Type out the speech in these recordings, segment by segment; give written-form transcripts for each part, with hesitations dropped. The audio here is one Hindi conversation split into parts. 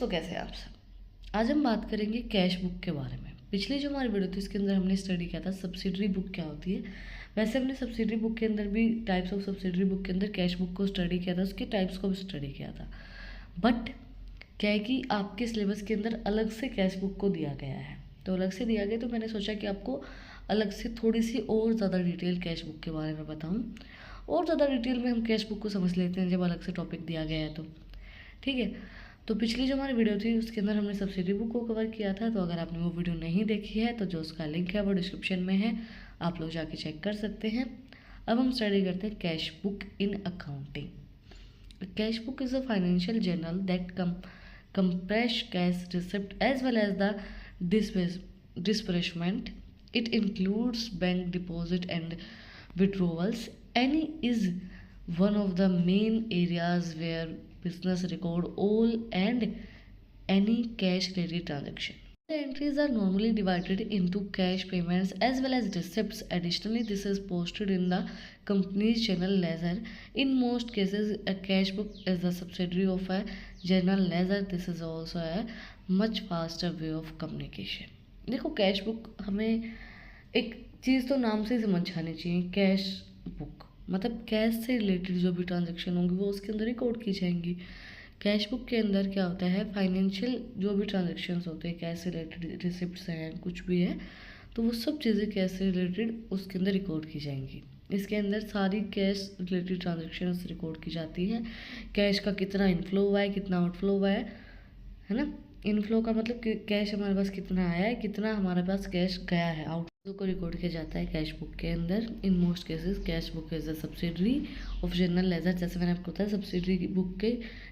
सो कैसे हैं आप सब। आज हम बात करेंगे कैश बुक के बारे में। पिछली जो हमारी वीडियो थी उसके अंदर हमने स्टडी किया था सब्सिडरी बुक क्या होती है। वैसे हमने सब्सिडरी बुक के अंदर भी टाइप्स ऑफ सब्सिडरी बुक के अंदर कैश बुक को स्टडी किया था, उसके टाइप्स को भी स्टडी किया था। बट क्या है कि आपके सिलेबस के अंदर अलग से कैश बुक को दिया गया है, तो अलग से दिया गया तो मैंने सोचा कि आपको अलग से थोड़ी सी और ज़्यादा डिटेल कैश बुक के बारे में बताऊँ। और ज़्यादा डिटेल में हम कैश बुक को समझ लेते हैं जब अलग से टॉपिक दिया गया है तो ठीक है। तो पिछली जो हमारी वीडियो थी उसके अंदर हमने सब्सिडी बुक को कवर किया था, तो अगर आपने वो वीडियो नहीं देखी है तो जो उसका लिंक है वो डिस्क्रिप्शन में है, आप लोग जाके चेक कर सकते हैं। अब हम स्टडी करते हैं cash book in accounting. Cash book is a financial journal that compress cash receipt as well as the disbursement. It includes bank deposit and withdrawals and is one of the main areas where business record all and any cash related transaction. The entries are normally divided into cash payments as well as receipts. Additionally, this is posted in the company's general ledger. In most cases, a cash book is a subsidiary of a general ledger. This is also a much faster way of communication. देखो कैश बुक हमें एक चीज़ तो नाम से ही समझ आनी चाहिए। कैश बुक मतलब कैश से रिलेटेड जो भी ट्रांजेक्शन होंगी वो उसके अंदर रिकॉर्ड की जाएंगी। कैश बुक के अंदर क्या होता है, फाइनेंशियल जो भी ट्रांजेक्शन्स होते हैं, कैश से रिलेटेड रिसिप्ट्स हैं, कुछ भी है, तो वो सब चीज़ें कैश से रिलेटेड उसके अंदर रिकॉर्ड की जाएंगी। इसके अंदर सारी कैश रिलेटेड ट्रांजेक्शन्स रिकॉर्ड की जाती हैं। कैश का कितना इनफ्लो हुआ है, कितना आउटफ्लो हुआ है ना। इनफ्लो का मतलब कि कैश हमारे पास कितना आया है, कितना हमारे पास कैश गया है। आउटफ्लो को रिकॉर्ड किया जाता है कैश बुक के अंदर। इन most cases cash book is a subsidiary of general ledger. जैसे मैंने आपको बताया सब्सिडरी बुक के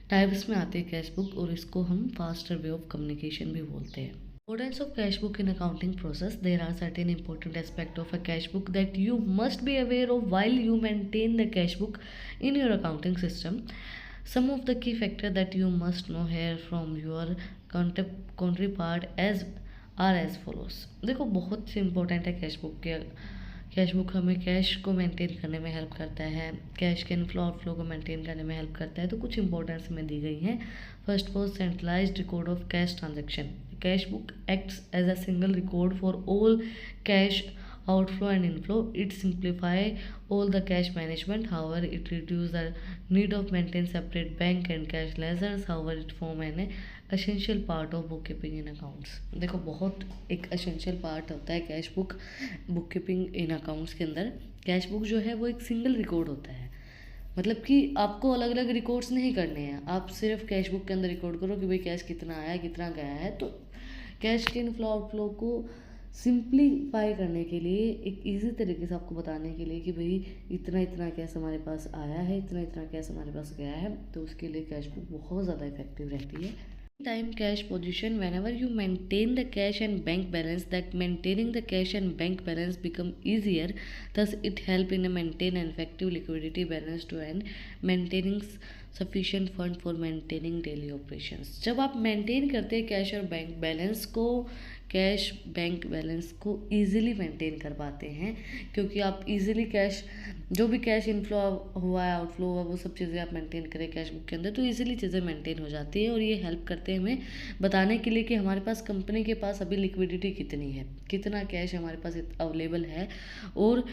टाइप्स में आते हैं कैश बुक, और इसको हम फास्टर वे ऑफ कम्युनिकेशन भी बोलते हैं। Importance of cash book in accounting process. There are certain important aspects of a cash book that you must be aware of while you maintain the cash book in your accounting system. Some of the key factors that you must know here from your counterpart as are as follows. देखो बहुत से इम्पोर्टेंट है कैश बुक के। कैश बुक हमें कैश को मेंटेन करने में हेल्प करता है, कैश के इनफ्लो आउटफ्लो को मेंटेन करने में हेल्प करता है। तो कुछ इंपॉर्टेंस में दी गई हैं। First for centralised record of cash transaction. Cash book acts as a single record for all cash outflow and inflow. It simplify all the cash management. However, it reduce the need of maintain separate bank and cash ledgers. However, it form an essential part of bookkeeping in accounts. देखो बहुत एक essential part होता है cash book bookkeeping in accounts के अंदर। कैश बुक जो है वो एक सिंगल रिकॉर्ड होता है, मतलब कि आपको अलग अलग रिकॉर्ड्स नहीं करने हैं। आप सिर्फ कैश बुक के अंदर रिकॉर्ड करो कि भाई कैश कितना आया कितना गया है। तो कैश के इनफ्लो आउटफ्लो को सिंप्लीफाई करने के लिए, एक इजी तरीके से आपको बताने के लिए कि भाई इतना इतना कैश हमारे पास आया है, इतना इतना कैश हमारे पास गया है, तो उसके लिए कैश बुक बहुत ज़्यादा इफेक्टिव रहती है। Time cash position. Whenever you maintain the cash and bank balance, that maintaining the cash and bank balance become easier. Thus it help in a maintain an effective liquidity balance to and maintaining sufficient fund for maintaining daily operations. जब आप maintain करते हैं कैश और बैंक बैलेंस को, कैश बैंक बैलेंस को ईजिली मेंटेन कर पाते हैं, क्योंकि आप ईजिली कैश जो भी कैश इनफ्लो हुआ है आउटफ्लो हुआ वो सब चीज़ें आप मेंटेन करें कैश बुक के अंदर, तो ईजिली चीज़ें मेंटेन हो जाती है। और ये हेल्प करते हैं हमें बताने के लिए कि हमारे पास कंपनी के पास अभी लिक्विडिटी कितनी है, कितना कैश हमारे पास अवेलेबल है, और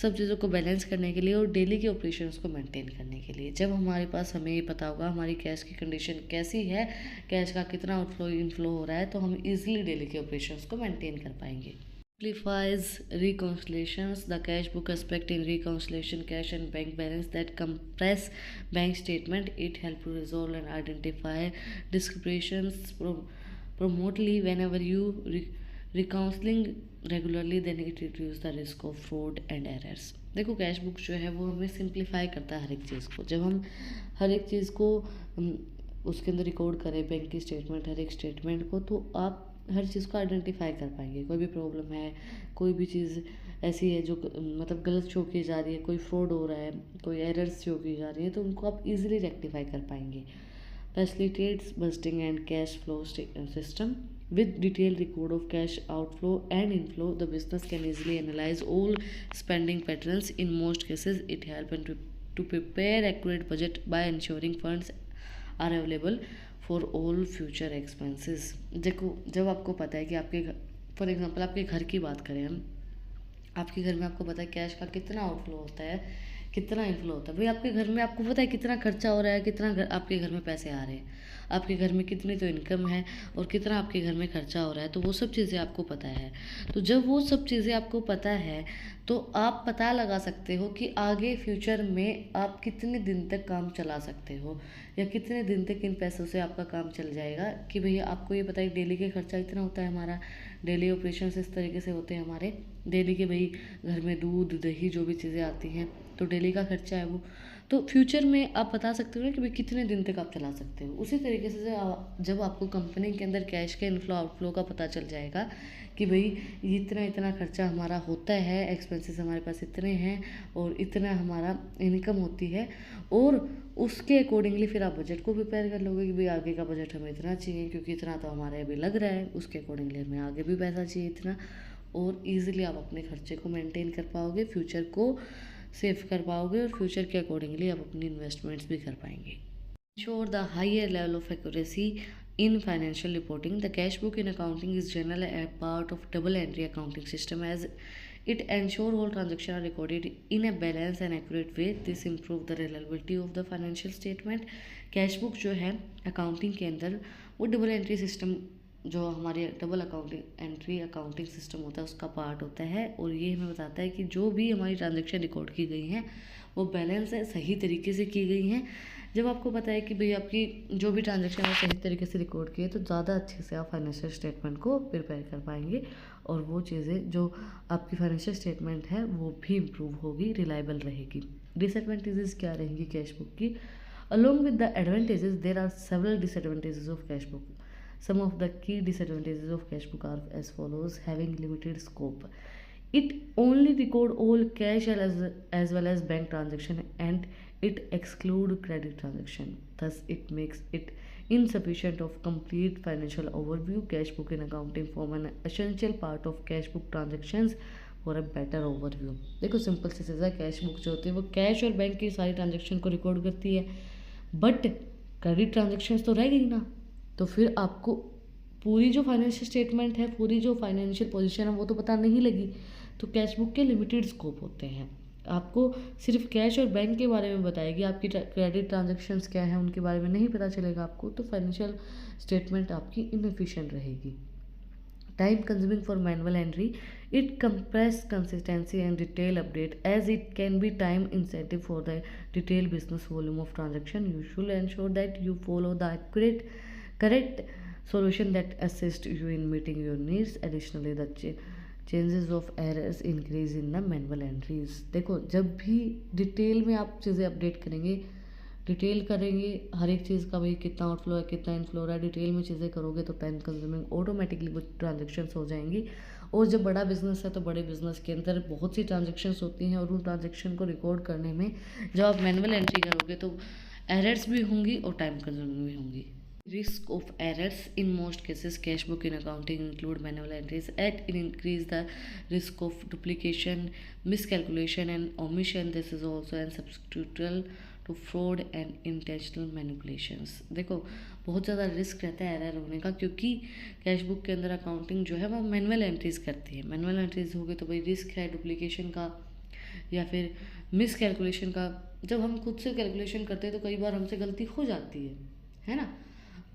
सब चीज़ों को बैलेंस करने के लिए और डेली के ऑपरेशंस को मेंटेन करने के लिए। जब हमारे पास हमें ये पता होगा हमारी कैश की कंडीशन कैसी है, कैश का कितना आउटफ्लो इनफ्लो हो रहा है, तो हम ईजिली डेली के ऑपरेशंस को मेंटेन कर पाएंगे। Simplifies reconciliations. The cash book aspect in reconciliation cash and bank balance that compress bank statement. It helps to resolve and identify discrepancies promptly. Whenever you reconciling regularly, then it reduces the risk of fraud and errors. देखो कैश बुक जो है वो हमें सिंप्लीफाई करता है हर एक चीज़ को। जब हम हर एक चीज़ को उसके अंदर रिकॉर्ड करें बैंक की स्टेटमेंट, हर एक स्टेटमेंट को, तो आप हर चीज़ को आइडेंटिफाई कर पाएंगे। कोई भी प्रॉब्लम है, कोई भी चीज़ ऐसी है जो मतलब गलत शो की जा रही है, कोई फ्रॉड हो रहा है, कोई एरर्स शो की जा रही है, तो उनको आप इजीली रेक्टिफाई कर पाएंगे। Facilitates busting and cash flow system with detailed record of cash outflow and inflow. The business can easily analyze all spending patterns. In most cases, it helps to prepare accurate budget by ensuring funds are available for all future expenses. देखो, जब आपको पता है कि आपके फॉर एग्जांपल आपके घर की बात करें हम, आपके घर में आपको पता है कैश का कितना आउटफ्लो होता है, कितना इनफ्लो होता है। भाई आपके घर में आपको पता है कितना खर्चा हो रहा है, कितना आपके घर में पैसे आ रहे हैं, आपके घर में कितनी तो इनकम है और कितना आपके घर में खर्चा हो रहा है, तो वो सब चीज़ें आपको पता है। तो जब वो सब चीज़ें आपको पता है तो आप पता लगा सकते हो कि आगे फ्यूचर में आप कितने दिन तक काम चला सकते हो, या कितने दिन तक इन पैसों से आपका काम चल जाएगा। कि भैया आपको ये पता है डेली के खर्चा इतना होता है, हमारा डेली ऑपरेशंस इस तरीके से होते हैं हमारे डेली के। भाई घर में दूध दही जो भी चीज़ें आती हैं तो डेली का खर्चा है वो। तो फ्यूचर में आप बता सकते हो ना कि भाई कितने दिन तक आप चला सकते हो। उसी तरीके से जब आपको कंपनी के अंदर कैश के इनफ्लो आउटफ्लो का पता चल जाएगा कि भाई इतना इतना खर्चा हमारा होता है, एक्सपेंसेस हमारे पास इतने हैं और इतना हमारा इनकम होती है, और उसके अकॉर्डिंगली फिर आप बजट को प्रिपेयर कर लोगे कि भाई आगे का बजट हमें इतना चाहिए, क्योंकि इतना तो हमारे अभी लग रहा है, उसके अकॉर्डिंगली हमें आगे भी पैसा चाहिए इतना। और ईज़िली आप अपने खर्चे को मेंटेन कर पाओगे, फ्यूचर को सेव कर पाओगे, और फ्यूचर के अकॉर्डिंगली आप अपनी इन्वेस्टमेंट्स भी कर पाएंगे। Ensure the higher level of accuracy in financial reporting. The cash book in accounting is generally a part of double entry accounting system, as it ensures all transactions are recorded in a balanced and accurate way. This improve the reliability of the financial statement. Cash book जो है अकाउंटिंग के अंदर वो डबल एंट्री सिस्टम, जो हमारे double accounting entry accounting system होता है उसका पार्ट होता है, और ये हमें बताता है कि जो भी हमारी ट्रांजेक्शन रिकॉर्ड की गई हैं वो बैलेंस है, सही तरीके से की गई हैं। जब आपको पता है कि भाई आपकी जो भी ट्रांजेक्शन है सही तरीके से रिकॉर्ड की है, तो ज़्यादा अच्छे से आप फाइनेंशियल स्टेटमेंट को प्रिपेयर कर पाएंगे, और वो चीज़ें जो आपकी फाइनेंशियल स्टेटमेंट है वो भी इम्प्रूव होगी, रिलायबल रहेगी। डिसएडवांटेजेस क्या रहेंगी कैश बुक की? Along with the advantages, there are several disadvantages of cash book. Some of the key disadvantages of cash book are as follows: having limited scope. It only record all cash as well as bank transaction, and it exclude credit transaction. Thus, it makes it insufficient of complete financial overview. Cash book in accounting form an essential part of cash book transactions for a better overview. देखो सिंपल सी चीज़ है, कैश बुक जो होती है वो कैश और बैंक की सारी ट्रांजेक्शन को रिकॉर्ड करती है, बट क्रेडिट ट्रांजेक्शन्स तो रह गई ना, तो फिर आपको पूरी जो फाइनेंशियल स्टेटमेंट है, पूरी जो फाइनेंशियल पोजीशन है वो तो पता नहीं लगी। तो कैश बुक के लिमिटेड स्कोप होते हैं, आपको सिर्फ कैश और बैंक के बारे में बताएगी, आपकी क्रेडिट ट्रांजेक्शन्स क्या है उनके बारे में नहीं पता चलेगा आपको, तो फाइनेंशियल स्टेटमेंट आपकी इनएफिशिएंट रहेगी। Time consuming for manual entry, it compress consistency and detail update, as it can be time incentive for the detailed business volume of transaction. You should ensure that you follow the accurate correct solution that assist you in meeting your needs. Additionally, the chances of errors increase in the manual entries. देखो जब भी डिटेल में आप चीज़ें अपडेट करेंगे, डिटेल करेंगे हर एक चीज़ का, भाई कितना आउटफ्लो है कितना इनफ्लो हो रहा है, डिटेल में चीज़ें करोगे तो टाइम कंज्यूमिंग ऑटोमेटिकली वो ट्रांजेक्शन्स हो जाएंगी। और जब बड़ा बिजनेस है तो बड़े बिजनेस के अंदर बहुत सी ट्रांजेक्शन्स होती हैं, और उन ट्रांजेक्शन को रिकॉर्ड करने में जब आप मैनुअल एंट्री करोगे तो एरर्स भी होंगी और टाइम कंज्यूमिंग भी होंगी। Risk of errors: in most cases, cash book in accounting include manual entries at increase the risk of duplication, miscalculation, and omission. This is also an substitutional to fraud and intentional manipulations. देखो बहुत ज़्यादा रिस्क रहता है एरर होने का, क्योंकि कैश बुक के अंदर अकाउंटिंग जो है वो मैनुअल एंट्रीज करती है। मैनुअल एंट्रीज हो गई तो भाई रिस्क है डुप्लीकेशन का या फिर मिस कैलकुलेशन का। जब हम खुद से कैलकुलेशन करते हैं तो कई बार हमसे गलती हो जाती है ना।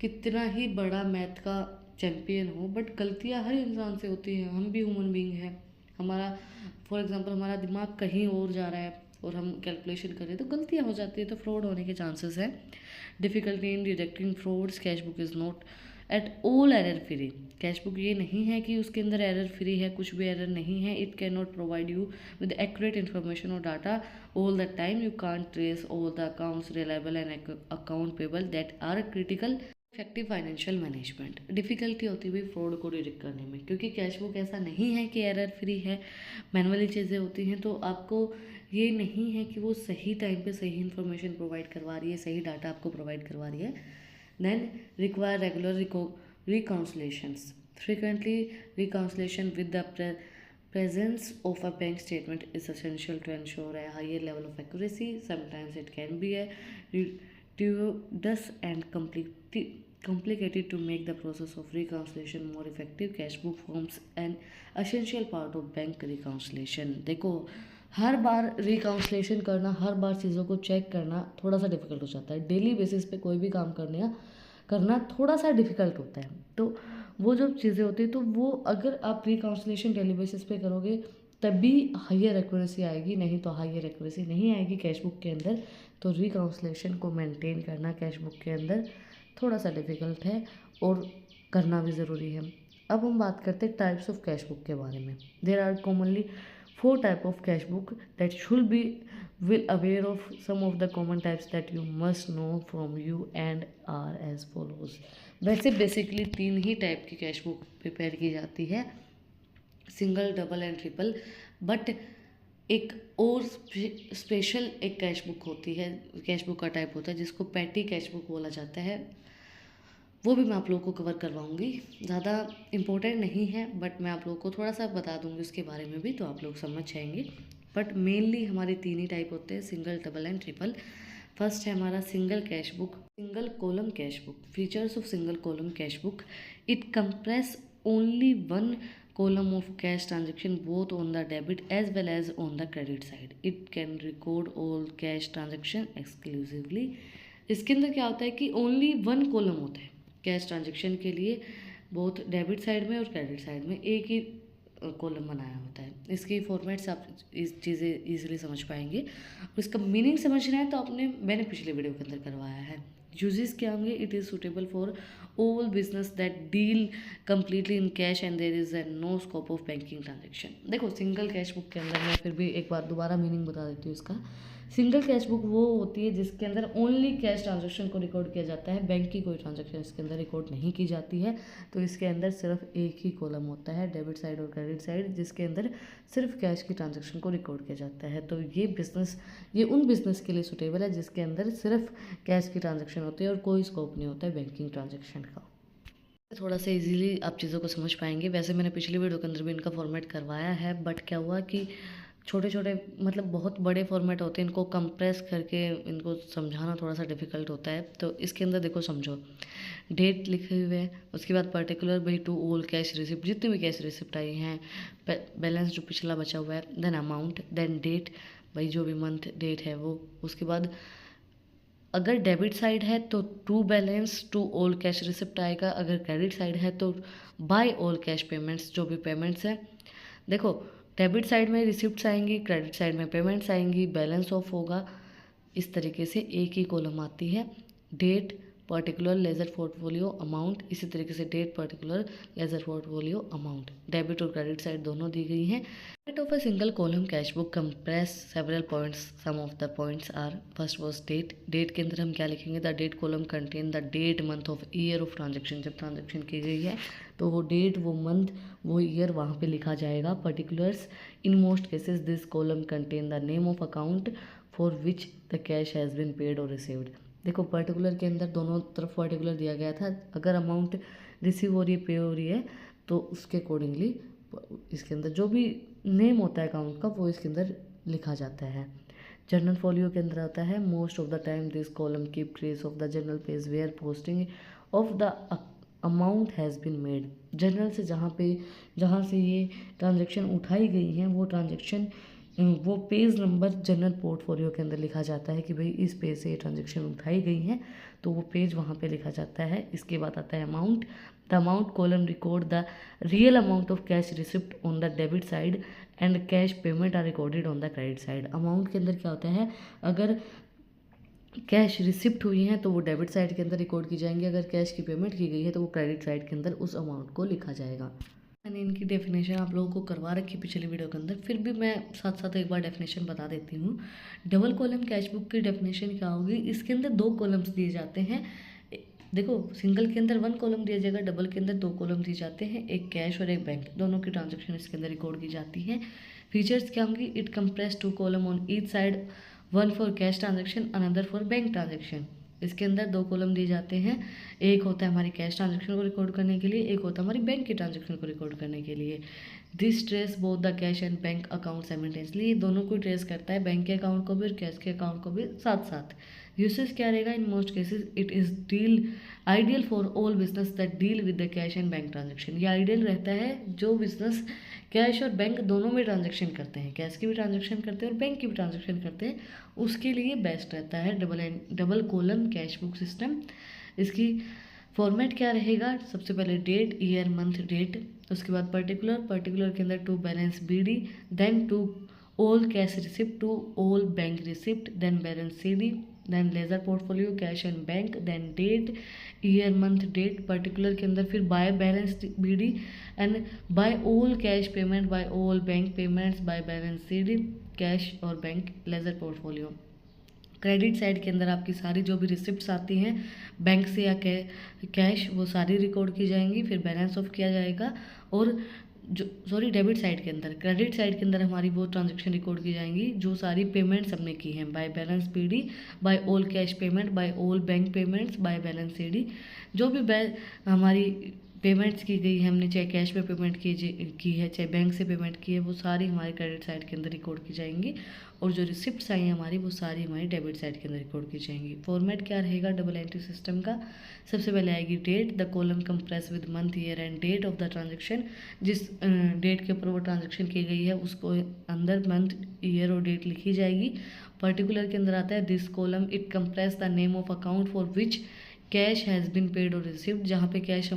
कितना ही बड़ा मैथ का चैम्पियन हो, बट गलतियाँ हर इंसान से होती हैं, हम भी ह्यूमन बीइंग हैं। हमारा फॉर एग्जांपल हमारा दिमाग कहीं और जा रहा है और हम कैलकुलेशन कर रहे हैं तो गलतियाँ हो जाती है, तो फ्रॉड होने के चांसेस हैं। Difficulty in detecting frauds: cash book is not at all error free. Cash book ये नहीं है कि उसके अंदर एरर फ्री है, कुछ भी एरर नहीं है। It can not provide you with accurate information और data all the time. You can't trace all the accounts reliable and accountable that are critical effective financial management. Difficulty होती हुई फ्रॉड को डिटेक्ट करने में, क्योंकि कैश बुक ऐसा नहीं है कि एरर फ्री है, मैनुअली चीज़ें होती हैं, तो आपको ये नहीं है कि वो सही टाइम पे सही इन्फॉर्मेशन प्रोवाइड करवा रही है, सही डाटा आपको प्रोवाइड करवा रही है। Then require regular reconciliations. Frequently, reconciliation with the presence of a bank statement is essential to ensure a higher level of accuracy. Sometimes it can be a tedious and complicated to make the process of reconciliation more effective. Cash book forms an essential part of bank reconciliation. देखो, हर बार रिकाउंसलेशन करना, हर बार चीज़ों को चेक करना थोड़ा सा डिफिकल्ट हो जाता है। डेली बेसिस पे कोई भी काम करना थोड़ा सा डिफिकल्ट होता है। तो वो जो चीज़ें होती हैं, तो वो अगर आप रिकाउंसलेशन डेली बेसिस पे करोगे तभी हायर एक्यूरेसी आएगी, नहीं तो हायर एक्यूरेसी नहीं आएगी कैश बुक के अंदर। तो रिकाउंसलेशन को मेंटेन करना कैश बुक के अंदर थोड़ा सा डिफ़िकल्ट है और करना भी ज़रूरी है। अब हम बात करते हैं टाइप्स ऑफ कैश बुक के बारे में। There are commonly 4 type of cash book that should be will aware of some of the common types that you must know from you and are as follows। वैसे बेसिकली 3 ही टाइप की कैश बुक प्रिपेयर की जाती है, single, double and triple. But एक और स्पेशल एक कैश बुक होती है, कैश बुक का टाइप होता है जिसको पैटी कैश बुक बोला जाता है। वो भी मैं आप लोगों को कवर करवाऊंगी, ज़्यादा इम्पोर्टेंट नहीं है बट मैं आप लोगों को थोड़ा सा बता दूंगी उसके बारे में भी, तो आप लोग समझ जाएंगे। बट मेनली हमारे 3 ही टाइप होते हैं, single, double and triple. First है हमारा single cash book, single column cash book. Features of single column cash book, it compress only 1 column of cash transaction both on the debit as well as on the credit side. It can record all cash transaction exclusively। इसके अंदर क्या होता है कि ओनली 1 कॉलम होता है कैश ट्रांजेक्शन के लिए, बोथ डेबिट साइड में और क्रेडिट साइड में एक ही कॉलम बनाया होता है। इसकी फॉर्मेट्स आप इस चीज़ें ईजिली समझ पाएंगे। और इसका मीनिंग समझना है तो मैंने पिछले वीडियो के अंदर करवाया है। यूजेस क्या होंगे, it is suitable for all business that deal completely in cash and there is no scope of banking transaction. देखो, सिंगल कैश बुक के अंदर मैं फिर भी एक बार दोबारा मीनिंग बता देती हूँ इसका। सिंगल कैश बुक वो होती है जिसके अंदर ओनली कैश ट्रांजेक्शन को रिकॉर्ड किया जाता है, बैंक की कोई ट्रांजेक्शन इसके अंदर रिकॉर्ड नहीं की जाती है। तो इसके अंदर सिर्फ एक ही कॉलम होता है, डेबिट साइड और क्रेडिट साइड, जिसके अंदर सिर्फ कैश की ट्रांजेक्शन को रिकॉर्ड किया जाता है। तो ये उन बिजनेस के लिए सुटेबल है जिसके अंदर सिर्फ कैश की ट्रांजेक्शन होती है और कोई स्कोप नहीं होता है बैंकिंग ट्रांजेक्शन का। थोड़ा सा इजीली आप चीज़ों को समझ पाएंगे। वैसे मैंने पिछली वीडियो के अंदर भी इनका फॉर्मेट करवाया है, बट क्या हुआ कि छोटे छोटे मतलब बहुत बड़े फॉर्मेट होते हैं, इनको कंप्रेस करके इनको समझाना थोड़ा सा डिफिकल्ट होता है। तो इसके अंदर देखो, समझो, डेट लिखे हुए हैं, उसके बाद पर्टिकुलर भाई टू ऑल कैश रिसिप्ट, जितने भी कैश रिसिप्ट आई हैं, बैलेंस जो पिछला बचा हुआ है, देन अमाउंट, देन डेट, भाई जो भी मंथ डेट है वो। उसके बाद अगर डेबिट साइड है तो to balance to all cash receipt आएगा, अगर क्रेडिट साइड है तो बाय ऑल कैश पेमेंट्स, जो भी पेमेंट्स हैं। देखो, डेबिट साइड में रिसिप्ट्स आएंगी, क्रेडिट साइड में पेमेंट्स आएंगी, बैलेंस ऑफ होगा। इस तरीके से एक ही कॉलम आती है। Date, particular, ledger portfolio, amount, इसी तरीके से date, particular, ledger portfolio, amount. Debit और क्रेडिट साइड दोनों दी गई हैं। Of a single column cash book compress several points. Some of the points are, first was date. Date के अंदर हम क्या लिखेंगे, the date column contain the date, month of year of transaction. जब ट्रांजेक्शन की गई है तो वो डेट, वो मंथ, वो ईयर वहाँ पे लिखा जाएगा। Particulars, in most cases this column contain the name of account for which the cash has been paid और रिसीव्ड। देखो, पर्टिकुलर के अंदर दोनों तरफ पर्टिकुलर दिया गया था। अगर अमाउंट रिसीव हो रही है, पे हो रही है, तो उसके अकॉर्डिंगली इसके अंदर जो भी नेम होता है अकाउंट का वो इसके अंदर लिखा जाता है। जर्नल फॉलियो के अंदर आता है, most of the time this column keep trace of the journal page where posting of the amount has been made. Journal से जहाँ से ये ट्रांजेक्शन उठाई गई हैं वो ट्रांजेक्शन, वो पेज नंबर जर्नल पोर्टफोलियो के अंदर लिखा जाता है कि भाई इस पेज से ये ट्रांजेक्शन उठाई गई हैं, तो वो पेज वहाँ पे लिखा जाता है। इसके बाद आता है amount. The amount column record the real amount of cash receipt on the debit side and cash payment are recorded on the credit side. Amount के अंदर क्या होता है, अगर कैश रिसिप्ट हुई हैं तो वो डेबिट साइड के अंदर रिकॉर्ड की जाएंगी, अगर कैश की पेमेंट की गई है तो वो क्रेडिट साइड के अंदर उस अमाउंट को लिखा जाएगा। मैंने इनकी डेफिनेशन आप लोगों को करवा रखी पिछली वीडियो के अंदर, फिर भी मैं साथ साथ एक बार डेफिनेशन बता देती हूँ। डबल कॉलम कैश बुक की डेफिनेशन क्या होगी, इसके अंदर 2 कॉलम्स दिए जाते हैं। देखो, सिंगल के अंदर 1 कॉलम दिया जाएगा, डबल के अंदर 2 कॉलम दिए जाते हैं, एक कैश और एक बैंक, दोनों की ट्रांजेक्शन इसके अंदर रिकॉर्ड की जाती है। फीचर्स क्या होंगी, it compress 2 column on each side, 1 for cash transaction, another for bank transaction. इसके अंदर 2 कॉलम दिए जाते हैं, एक होता है हमारी कैश ट्रांजेक्शन को रिकॉर्ड करने के लिए, एक होता है हमारी बैंक की ट्रांजेक्शन को रिकॉर्ड करने के लिए। This trace both the cash and bank account simultaneously, दोनों को ट्रेस करता है, बैंक के अकाउंट को भी और कैश के अकाउंट को भी साथ साथ। यूसेज क्या रहेगा, इन most cases it is deal ideal for all business that deal with the cash and bank transaction. ये आइडियल रहता है जो बिजनेस कैश और बैंक दोनों में ट्रांजेक्शन करते हैं, कैश की भी ट्रांजेक्शन करते हैं और बैंक की भी ट्रांजेक्शन करते हैं, उसके लिए बेस्ट रहता है double column cash book system. इसकी फॉर्मेट क्या रहेगा, सबसे पहले डेट, ईयर, मंथ, डेट, उसके बाद पर्टिकुलर के अंदर to balance BD, then to all cash receipt, to all bank receipt, then balance CD, then ledger portfolio, cash and bank, then date, year, month, date, particular के अंदर फिर by balance BD and by all cash payment, by all bank payments, by balance CD, cash और bank, ledger portfolio. Credit side के अंदर आपकी सारी जो भी रिसिप्ट्स आती हैं बैंक से या कैश, वो सारी रिकॉर्ड की जाएंगी, फिर बैलेंस ऑफ किया जाएगा। और डेबिट साइड के अंदर, क्रेडिट साइड के अंदर हमारी वो ट्रांजेक्शन रिकॉर्ड की जाएंगी जो सारी पेमेंट्स हमने की हैं, by balance BD, by all cash payment, by all bank payments, by balance CD। जो भी हमारी पेमेंट्स की गई है, हमने चाहे कैश पे पेमेंट की है चाहे बैंक से पेमेंट की है, वो सारी हमारे क्रेडिट साइड के अंदर रिकॉर्ड की जाएंगी। और जो रिसिप्ट्स आई हैं हमारी, वो सारी हमारी डेबिट साइड के अंदर रिकॉर्ड की जाएंगी। फॉर्मेट क्या रहेगा डबल एंट्री सिस्टम का, सबसे पहले आएगी date, the column compress with month, year and date of the transaction. जिस डेट के ऊपर वो ट्रांजेक्शन की गई है उसको अंदर मंथ, ईयर और डेट लिखी जाएगी। पर्टिकुलर के अंदर आता है this column it compress the name of account for which cash has been paid और रिसीव्ड, जहाँ पे कैश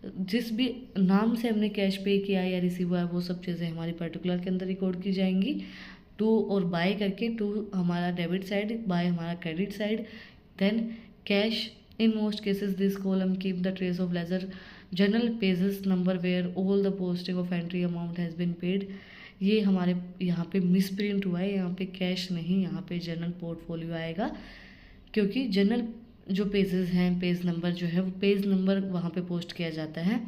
जिस भी नाम से हमने कैश पे किया या रिसीव हुआ है वो सब चीज़ें हमारी पर्टिकुलर के अंदर रिकॉर्ड की जाएंगी। टू और बाय करके, टू हमारा डेबिट साइड, बाय हमारा credit side, then cash. In most cases this column keep the trace of ledger journal pages number where all the posting of entry amount has been paid. ये हमारे यहाँ पे मिस प्रिंट हुआ है, यहाँ पे कैश नहीं, यहाँ पे जर्नल पोर्टफोलियो आएगा, क्योंकि जर्नल जो पेजेस हैं, पेज नंबर जो है वो पेज नंबर वहाँ पे पोस्ट किया जाता है।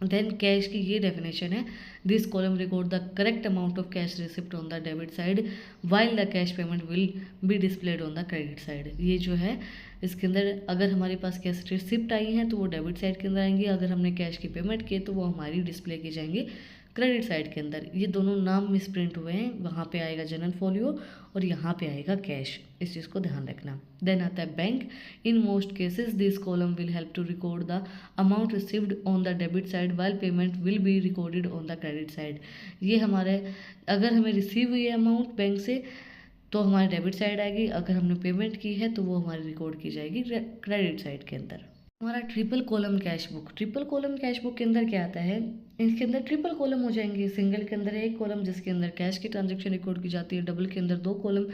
देन कैश की ये डेफिनेशन है, this column record the correct amount of cash receipt on the debit side while the cash payment will be displayed on the credit side. ये जो है इसके अंदर अगर हमारे पास कैश रिसिप्ट आई हैं तो वो डेबिट साइड के अंदर आएंगी, अगर हमने कैश की पेमेंट की तो वो हमारी डिस्प्ले की जाएंगी क्रेडिट साइड के अंदर। ये दोनों नाम मिसप्रिंट हुए हैं, वहाँ पे आएगा जनरल फोलियो और यहाँ पे आएगा कैश, इस चीज़ को ध्यान रखना। देन आता है bank, in most cases this column will help to record the amount received on the debit side while payment will be recorded on the credit side. ये हमारे अगर हमें रिसीव हुई है अमाउंट बैंक से तो हमारी डेबिट साइड आएगी, अगर हमने पेमेंट की है तो वो हमारी रिकॉर्ड की जाएगी क्रेडिट साइड के अंदर। हमारा triple column cash book, triple column cash book के अंदर क्या आता है, इसके अंदर ट्रिपल कॉलम हो जाएंगे। सिंगल के अंदर एक कॉलम जिसके अंदर कैश की ट्रांजैक्शन रिकॉर्ड की जाती है, डबल के अंदर 2 कॉलम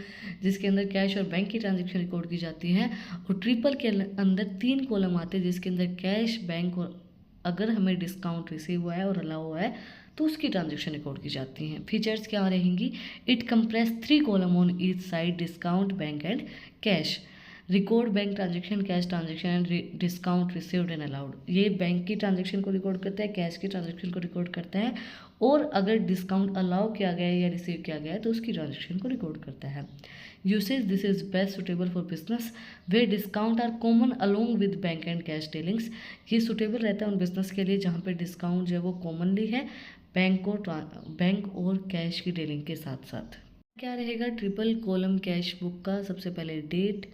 जिसके अंदर कैश और बैंक की ट्रांजैक्शन रिकॉर्ड की जाती है, और ट्रिपल के अंदर 3 कॉलम आते हैं जिसके अंदर कैश, बैंक और अगर हमें डिस्काउंट रिसीव हुआ है और अलाउ हुआ है तो उसकी ट्रांजैक्शन रिकॉर्ड की जाती हैं। फीचर्स क्या रहेंगी, it compress 3 column on each side, discount, bank and cash. Record bank transaction, cash transaction and discount received and allowed. ये बैंक की ट्रांजेक्शन को रिकॉर्ड करता है, कैश की ट्रांजेक्शन को रिकॉर्ड करता है, और अगर डिस्काउंट अलाउ किया गया है या रिसीव किया गया है तो उसकी ट्रांजेक्शन को रिकॉर्ड करता है। Usage, this is best suitable for business way discount are common along with bank and cash dealings. ये सुटेबल रहता है उन बिजनेस के लिए जहाँ पे डिस्काउंट जो है वो कॉमनली है बैंक और कैश की डीलिंग के साथ साथ। क्या रहेगा ट्रिपल कॉलम कैश बुक का, सबसे पहले date,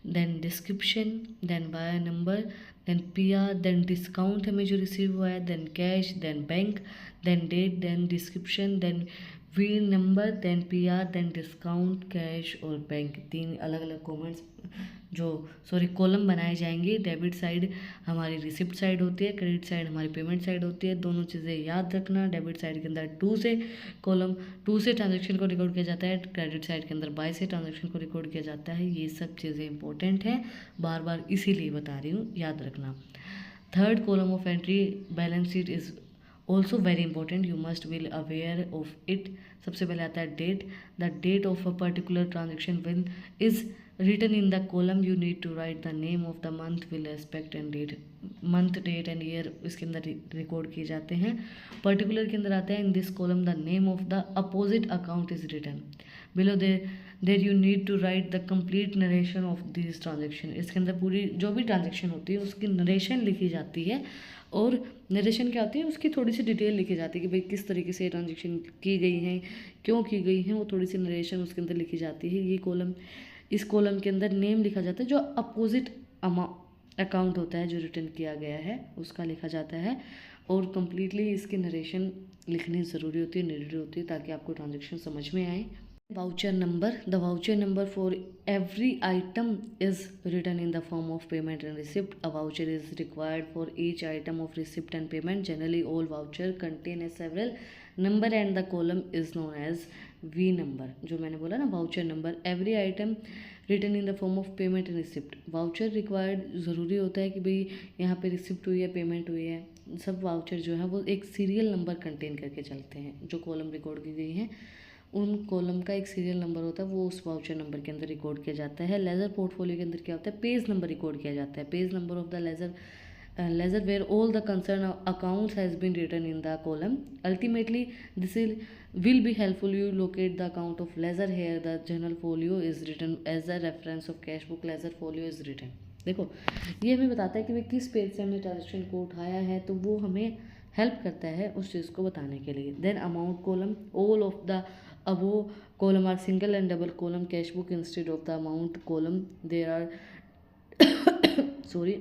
then description, then by number, then PR, then discount हमें जो रिसीव हुआ है, then cash, then bank, then date, then description, then wheel number, then PR, then discount, cash और बैंक। 3 अलग अलग कॉलम बनाए जाएंगे। डेबिट साइड हमारी रिसिप्ट साइड होती है, क्रेडिट साइड हमारी पेमेंट साइड होती है। दोनों चीज़ें याद रखना। डेबिट साइड के अंदर 2 से ट्रांजेक्शन को रिकॉर्ड किया जाता है, क्रेडिट साइड के अंदर बाय से ट्रांजेक्शन को रिकॉर्ड किया जाता है। ये सब चीज़ें इंपॉर्टेंट हैं, बार बार इसीलिए बता रही हूँ, याद रखना। Third column of entry balance sheet is also very important, you must will aware of it. सबसे पहले आता है date, the date of a particular transaction will is written in the column you need to write the name of the month will aspect and date, month date and year इसके अंदर रिकॉर्ड किए जाते हैं। पर्टिकुलर के अंदर आता है in this column the name of the opposite account is written below there you need to write the complete narration of this transaction. इसके अंदर पूरी जो भी ट्रांजेक्शन होती है उसकी नरेशन लिखी जाती है, और नरेशन क्या होती है उसकी थोड़ी सी डिटेल लिखी जाती है कि भाई किस तरीके से ट्रांजेक्शन की गई हैं, क्यों की गई हैं, वो थोड़ी सी नरेशन उसके अंदर लिखी जाती है। ये कॉलम, इस कॉलम के अंदर नेम लिखा जाता है, जो अपोजिट अकाउंट होता है जो रिटर्न किया गया है उसका लिखा जाता है, और कम्प्लीटली इसकी नरेशन लिखनी ज़रूरी होती है, नीडेड होती है, ताकि आपको ट्रांजेक्शन समझ में आए। Voucher number, the voucher number for every item is written in the form of payment and receipt. A voucher is required for each item of receipt and payment. Generally all voucher contain a several number and the column is known as V number. जो मैंने बोला ना voucher number, every item written in the form of payment and receipt. Voucher required ज़रूरी होता है कि भाई यहाँ पे रिसिप्ट हुई है, पेमेंट हुई है, सब वाउचर जो है वो एक सीरियल नंबर कंटेन करके चलते हैं। जो कॉलम रिकॉर्ड की गई हैं उन कॉलम का एक सीरियल नंबर होता है, वो उस वाउचर नंबर के अंदर रिकॉर्ड किया जाता है। लेजर पोर्टफोलियो के अंदर क्या होता है, पेज नंबर रिकॉर्ड किया जाता है, page number of the ledger where all the concern accounts has been written in the column. Ultimately this will be helpful you locate the account of ledger here the journal folio is written as a reference of cash book ledger folio is written। देखो ये हमें बताता है कि भाई किस पेज से हमने ट्रांजेक्शन को उठाया है, तो वो हमें हेल्प करता है उस चीज़ को बताने के लिए। Then amount column, all of the above column are single and double column cash book instead of the amount column there are sorry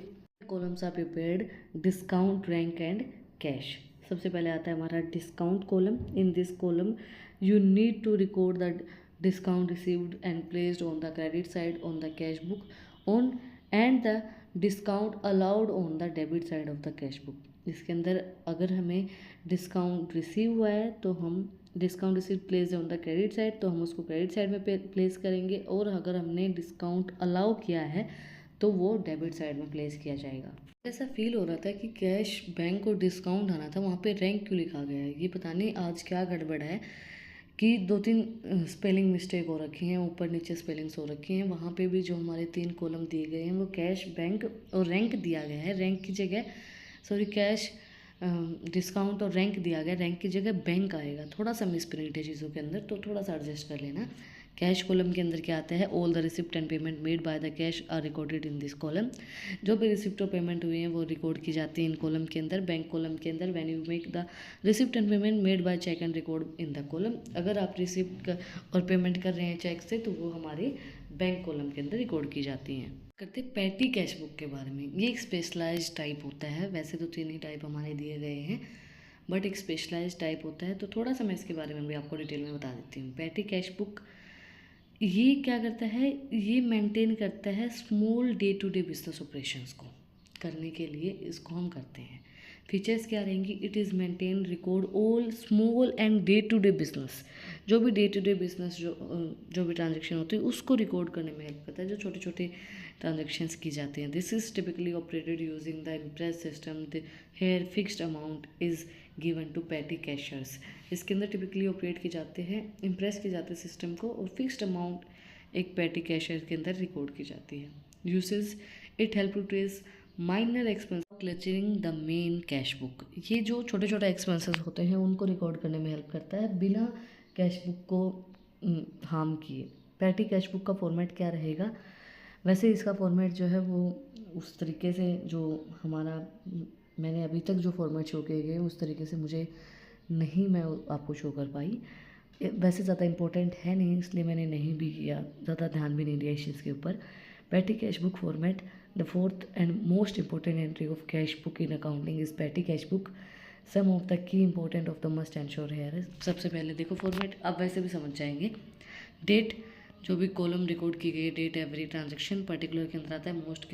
columns are prepared discount bank and cash. सबसे पहले आता है हमारा discount column. In this column you need to record the discount received and placed on the credit side on the cash book on and the discount allowed on the debit side of the cash book. इसके अंदर अगर हमें डिस्काउंट रिसीव हुआ है तो हम discount receive place on the credit side, तो हम उसको क्रेडिट साइड में प्लेस करेंगे, और अगर हमने डिस्काउंट अलाउ किया है तो वो डेबिट साइड में प्लेस किया जाएगा। ऐसा फील हो रहा था कि कैश बैंक और डिस्काउंट आना था, वहाँ पे रैंक क्यों लिखा गया है, ये पता नहीं आज क्या गड़बड़ है कि 2-3 स्पेलिंग मिस्टेक हो रखी हैं, ऊपर नीचे स्पेलिंग्स हो रखी हैं। वहाँ पे भी जो हमारे 3 कॉलम दिए गए हैं वो कैश, बैंक और रैंक दिया गया है। रैंक की जगह कैश, डिस्काउंट और रैंक दिया गया, रैंक की जगह बैंक आएगा। थोड़ा सा मिसप्रिंट है चीज़ों के अंदर, तो थोड़ा सा एडजस्ट कर लेना। कैश कॉलम के अंदर क्या आता है, all the receipt and payment made by the cash are recorded in this column. जो भी रिसिप्ट और पेमेंट हुई हैं वो रिकॉर्ड की जाती है इन कॉलम के अंदर। बैंक कॉलम के अंदर when you make the receipt and payment made by cheque and record in the column. अगर आप रिसिप्ट और पेमेंट कर रहे हैं चेक से, तो वो हमारे बैंक कॉलम के अंदर रिकॉर्ड की जाती हैं। करते पैटी कैश बुक के बारे में। ये एक स्पेशलाइज्ड टाइप होता है, वैसे तो 3 ही टाइप हमारे दिए गए हैं, बट एक स्पेशलाइज्ड टाइप होता है, तो थोड़ा सा मैं इसके बारे में भी आपको डिटेल में बता देती हूँ। पैटी कैश बुक ये क्या करता है, ये मेंटेन करता है small day to day business operations को करने के लिए इसको हम करते हैं। फीचर्स क्या रहेंगी, it is maintain record all small and day to day business. जो भी डे टू डे बिजनेस जो भी ट्रांजेक्शन होती है उसको रिकॉर्ड करने में हेल्प करता है, जो छोटे छोटे ट्रांजेक्शन्स की जाती हैं। This is typically operated using the imprest system. Here fixed amount is given to petty cashiers. इसके अंदर टिपिकली ऑपरेट की जाते हैं, इम्प्रेस की जाते हैं सिस्टम को, और फिक्स्ड अमाउंट एक पैटी कैशर के अंदर रिकॉर्ड की जाती है। Usage, it help to trace minor expense cluttering the main cash book. ये जो छोटे छोटे एक्सपेंसेस होते हैं उनको रिकॉर्ड करने में हेल्प करता है बिना कैश बुक को हार्म किए। पैटी कैश बुक का फॉर्मेट क्या रहेगा, वैसे इसका फॉर्मेट जो है वो उस तरीके से जो हमारा मैंने अभी तक जो फॉर्मेट शो किए गए उस तरीके से मुझे नहीं मैं आपको शो कर पाई। वैसे ज़्यादा इम्पोर्टेंट है नहीं, इसलिए मैंने नहीं भी किया, ज़्यादा ध्यान भी नहीं दिया इस चीज़ के ऊपर। Petty cash book format, the fourth and most important entry of cash book in accounting is petty cash book. Some of the key important of the must ensure here. सबसे पहले देखो फॉर्मेट आप वैसे भी समझ जाएंगे। डेट, जो भी कॉलम रिकॉर्ड की गई डेट एवरी ट्रांजेक्शन, पर्टिकुलर के अंदर आता है most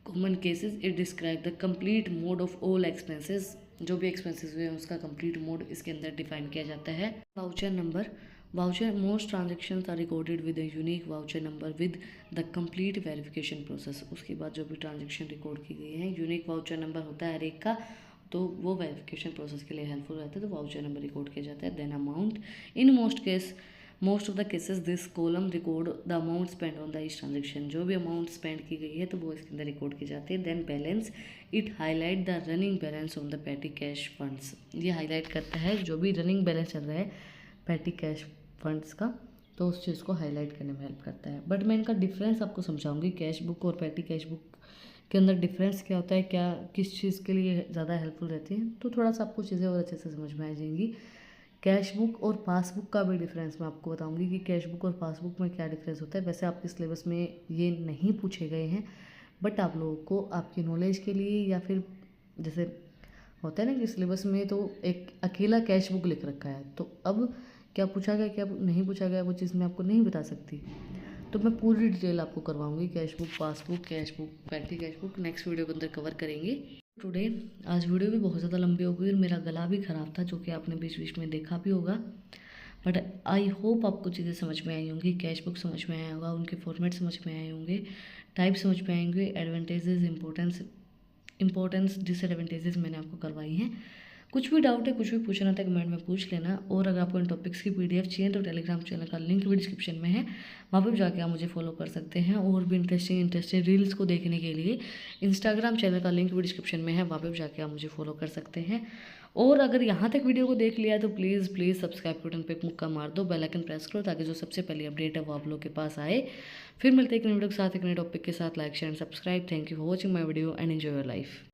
common cases. It describe the complete mode of all expenses. जो भी एक्सपेंसेस हुए हैं उसका कंप्लीट मोड इसके अंदर डिफाइन किया जाता है। Voucher number, voucher most transactions are recorded with a unique voucher number with the complete verification process. उसके बाद जो भी ट्रांजेक्शन रिकॉर्ड की गई है यूनिक वाउचर नंबर होता है हर एक का, तो वो वेरिफिकेशन प्रोसेस के लिए हेल्पफुल रहता है, तो वाउचर नंबर रिकॉर्ड किया जाता है। Then amount, in most case most of the cases this column record the amount spend on the each transaction. जो भी अमाउंट स्पेंड की गई है तो वो इसके अंदर रिकॉर्ड की जाती है। Then balance, it highlight the running balance on the petty cash funds. ये हाईलाइट करता है जो भी रनिंग बैलेंस चल रहा है पेटी कैश फंड्स का, तो उस चीज़ को हाईलाइट करने में हेल्प करता है। बट मैं इनका डिफरेंस आपको समझाऊंगी, कैश बुक और पेटी कैश बुक के अंदर डिफरेंस क्या होता है, क्या किस चीज़ के लिए ज़्यादा हेल्पफुल रहती है, तो थोड़ा सा आपको चीज़ें और अच्छे से समझ में आ जाएंगी। कैश बुक और पासबुक का भी डिफरेंस मैं आपको बताऊंगी कि कैश बुक और पासबुक में क्या डिफरेंस होता है। वैसे आपके सिलेबस में ये नहीं पूछे गए हैं, बट आप लोगों को आपकी नॉलेज के लिए, या फिर जैसे होता है ना कि सिलेबस में तो एक अकेला कैश बुक लिख रखा है, तो अब क्या पूछा गया क्या नहीं पूछा गया वो चीज़ मैं आपको नहीं बता सकती। तो मैं पूरी डिटेल आपको करवाऊंगी, cash book, passbook, cash book, petty cash book next video के अंदर कवर करेंगे। टुडे आज वीडियो भी बहुत ज़्यादा लंबी हो गई और मेरा गला भी ख़राब था, जो कि आपने बीच बीच में देखा भी होगा। बट आई होप आपको चीज़ें समझ में आई होंगी, कैश बुक समझ में आया होगा, उनके फॉर्मेट समझ में आए होंगे, टाइप समझ में आएंगे, एडवांटेजेस, इंपॉर्टेंस डिसएडवांटेजेस मैंने आपको करवाई हैं। कुछ भी डाउट है, कुछ भी पूछना था कमेंट में पूछ लेना। और अगर आपको इन टॉपिक्स की पीडीएफ चाहिए तो टेलीग्राम चैनल का लिंक भी डिस्क्रिप्शन में है, वहाँ पर जाके आप मुझे फॉलो कर सकते हैं। और भी इंटरेस्टिंग रील्स को देखने के लिए इंस्टाग्राम चैनल का लिंक भी डिस्क्रिप्शन में है, वहाँ पर जाके आप मुझे फॉलो कर सकते हैं। और अगर यहाँ तक वीडियो को देख लिया है तो प्लीज़ सब्सक्राइब बटन पे एक मुक्का मार दो, बेल आइकन प्रेस करो, ताकि जो सबसे पहली अपडेट है वो आप लोग के पास आए। फिर मिलते हैं एक नई वीडियो के साथ, एक नए टॉपिक के साथ। Like share and subscribe. Thank you for watching my video and enjoy your life.